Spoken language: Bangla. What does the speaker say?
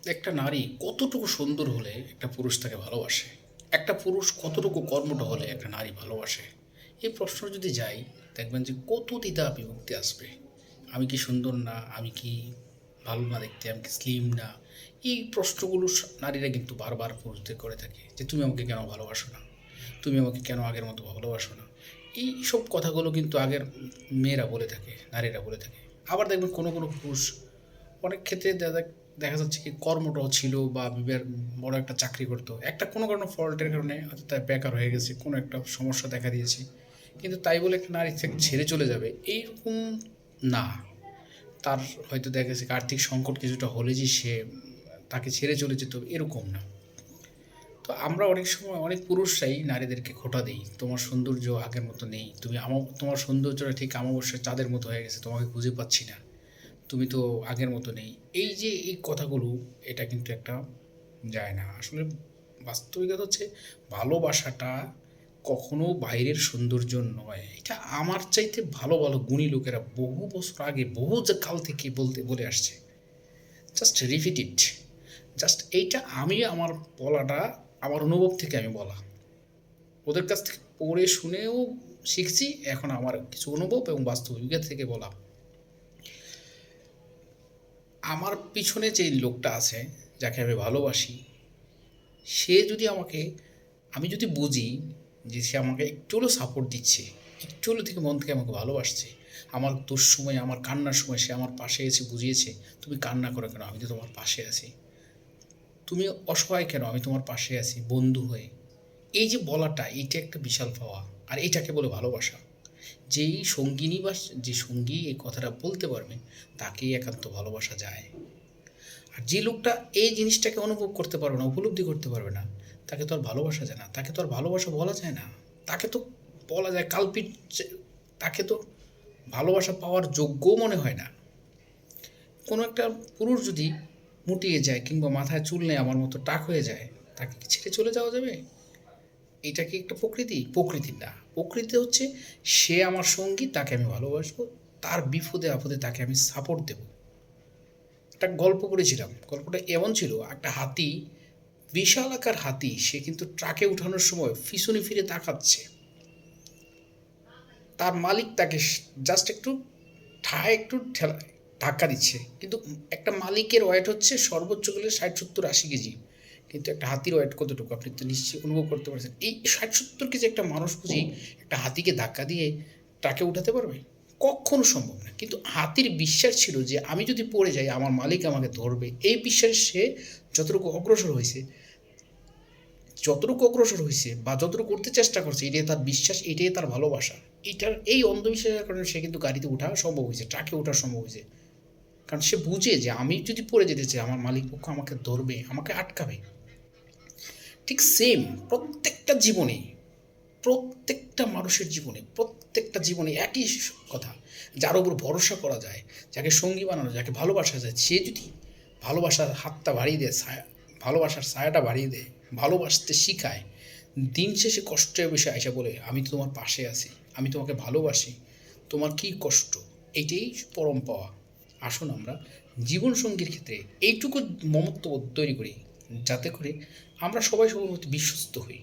একটা নারী কতটুকু সুন্দর হলে একটা পুরুষ তাকে ভালোবাসে, একটা পুরুষ কতটুকু কর্মঠ হলে একটা নারী ভালোবাসে, এই প্রশ্ন যদি যাই, দেখবেন যে কত দ্বিধা বিভক্তি আসবে। আমি কি সুন্দর না, আমি কি ভালো না দেখতে, আমি কি স্লিম না, এই প্রশ্নগুলো নারীরা কিন্তু বারবার পুরুষদের করে থাকে, যে তুমি আমাকে কেন ভালোবাসো না, তুমি আমাকে কেন আগের মতো ভালোবাসো না। এই সব কথাগুলো কিন্তু আগের মেয়েরা বলে থাকে, নারীরা বলে থাকে। আবার দেখবেন কোনো কোনো পুরুষ অনেক ক্ষেত্রে দেখা যাচ্ছে কি কর্মটাও ছিল বা বড় একটা চাকরি করতো, একটা কোনো কোনো ফল্টের কারণে হয়তো তার বেকার হয়ে গেছে, কোনো একটা সমস্যা দেখা দিয়েছে, কিন্তু তাই বলে একটা নারী থেকে ছেড়ে চলে যাবে এইরকম না। তার হয়তো দেখা গেছে আর্থিক সংকট কিছুটা হলে যে সে তাকে ছেড়ে চলে যেত, এরকম না। তো আমরা অনেক সময় অনেক পুরুষরাই নারীদেরকে খোঁটা দিই, তোমার সৌন্দর্য আগের মতো নেই, তোমার সৌন্দর্যটা ঠিক অমাবস্যার চাঁদের মতো হয়ে গেছে, তোমাকে খুঁজে পাচ্ছি না, তুমি তো আগের মতো নেই। এই যে এই কথাগুলো, এটা কিন্তু একটা যায় না আসলে। বাস্তবিকতা হচ্ছে ভালোবাসাটা কখনো বাইরের সৌন্দর্য নয়, এটা আমার চাইতে ভালো ভালো গুণী লোকেরা বহু বছর আগে বহু যে কাল থেকে বলে আসছে। জাস্ট রিপিট ইট, জাস্ট এইটা আমি আমার বলাটা আমার অনুভব থেকে আমি বলা, ওদের কাছ থেকে পড়ে শুনেও শিখছি, এখন আমার কিছু অনুভব এবং বাস্তব অভিজ্ঞতা থেকে বলা। আমার পিছনে যে লোকটা আছে, যাকে আমি ভালোবাসি, সে যদি আমাকে, আমি যদি বুঝি যে সে আমাকে একটু হলেও সাপোর্ট দিচ্ছে, একটু হলেও থেকে মন থেকে আমাকে ভালোবাসছে, আমার দুঃসময়ে আমার কান্নার সময় সে আমার পাশে এসে বুঝিয়েছে, তুমি কান্না করো কেন, আমি তো তোমার পাশে আছি, তুমি অসহায় কেন, আমি তোমার পাশে আছি বন্ধু হয়ে, এই যে বলাটা, এইটা একটা বিশাল পাওয়া। আর এইটাকে বলে ভালোবাসা। যেই সঙ্গিনী বা যে সঙ্গী এই কথাটা বলতে পারবে, তাকেই একান্ত ভালোবাসা যায়। আর যে লোকটা এই জিনিসটাকে অনুভব করতে পারবে না, উপলব্ধি করতে পারবে না, তাকে তো আর ভালোবাসা যায় না, তাকে তো আর ভালোবাসা বলা যায় না। তাকে তো বলা যায় কাল্পিত, তাকে তো ভালোবাসা পাওয়ার যোগ্যও মনে হয় না। কোনো একটা পুরুষ যদি মুটিয়ে যায় কিংবা মাথায় চুল নেই আমার মতো টাক হয়ে যায়, তাকে কি ছেড়ে চলে যাওয়া যাবে? এটা কি একটা প্রকৃতি? প্রকৃতি না। প্রকৃতি হচ্ছে সে আমার সঙ্গী, তাকে আমি ভালোবাসবো, তার বিপদে আপদে তাকে আমি সাপোর্ট দেব। একটা গল্প পড়েছিলাম, গল্পটা এমন ছিল, একটা হাতি, বিশাল আকার হাতি, সে কিন্তু ট্রাকে উঠানোর সময় পিছনে ফিরে তাকাচ্ছে, তার মালিক তাকে জাস্ট একটু ঠায় একটু ঠেলা ধাক্কা দিচ্ছে, কিন্তু একটা মালিকের ওয়েট হচ্ছে সর্বোচ্চ গেলে 60-70-80 কেজি, কিন্তু একটা হাতির ওয়েট কতটুকু আপনি তো নিশ্চয়ই অনুভব করতে পারছেন। এই 60-70 কেজি একটা মানুষ বুঝি একটা হাতিকে ধাক্কা দিয়ে ট্রাকে উঠাতে পারবে? কখনো সম্ভব না। কিন্তু হাতির বিশ্বাস ছিল যে আমি যদি পড়ে যাই আমার মালিক আমাকে ধরবে, এই বিশ্বাস সে যতটুকু অগ্রসর হয়েছে, যতটুকু অগ্রসর হয়েছে বা যতটুকু করতে চেষ্টা করছে, এটাই তার বিশ্বাস, এটাই তার ভালোবাসা। এটার এই অন্ধবিশ্বাসের কারণে সে কিন্তু গাড়িতে ওঠা সম্ভব হয়েছে, ট্রাকে ওঠা সম্ভব হয়েছে, কারণ সে বুঝে যে আমি যদি পড়ে যেতে চাই আমার মালিক পক্ষ আমাকে ধরবে, আমাকে আটকাবে। ঠিক সেম প্রত্যেকটা জীবনে, প্রত্যেকটা মানুষের জীবনে, প্রত্যেকটা জীবনে একই কথা। যার উপর ভরসা করা যায়, যাকে সঙ্গী বানানো, যাকে ভালোবাসা যায়, সে যদি ভালোবাসার হাতটা বাড়িয়ে দেয়, ভালোবাসার ছায়াটা বাড়িয়ে দেয়, ভালোবাসতে শিখায়, দিন শেষে কষ্টের বিষয় আইসা বলে আমি তো তোমার পাশে আছি, আমি তোমাকে ভালোবাসি, তোমার কী কষ্ট, এইটাই পরম পাওয়া। আসুন আমরা জীবনসঙ্গীর ক্ষেত্রে এইটুকু মমত্ববোধ তৈরি করি, যাতে করে আমরা সবাই সবার প্রতি বিশ্বস্ত হই।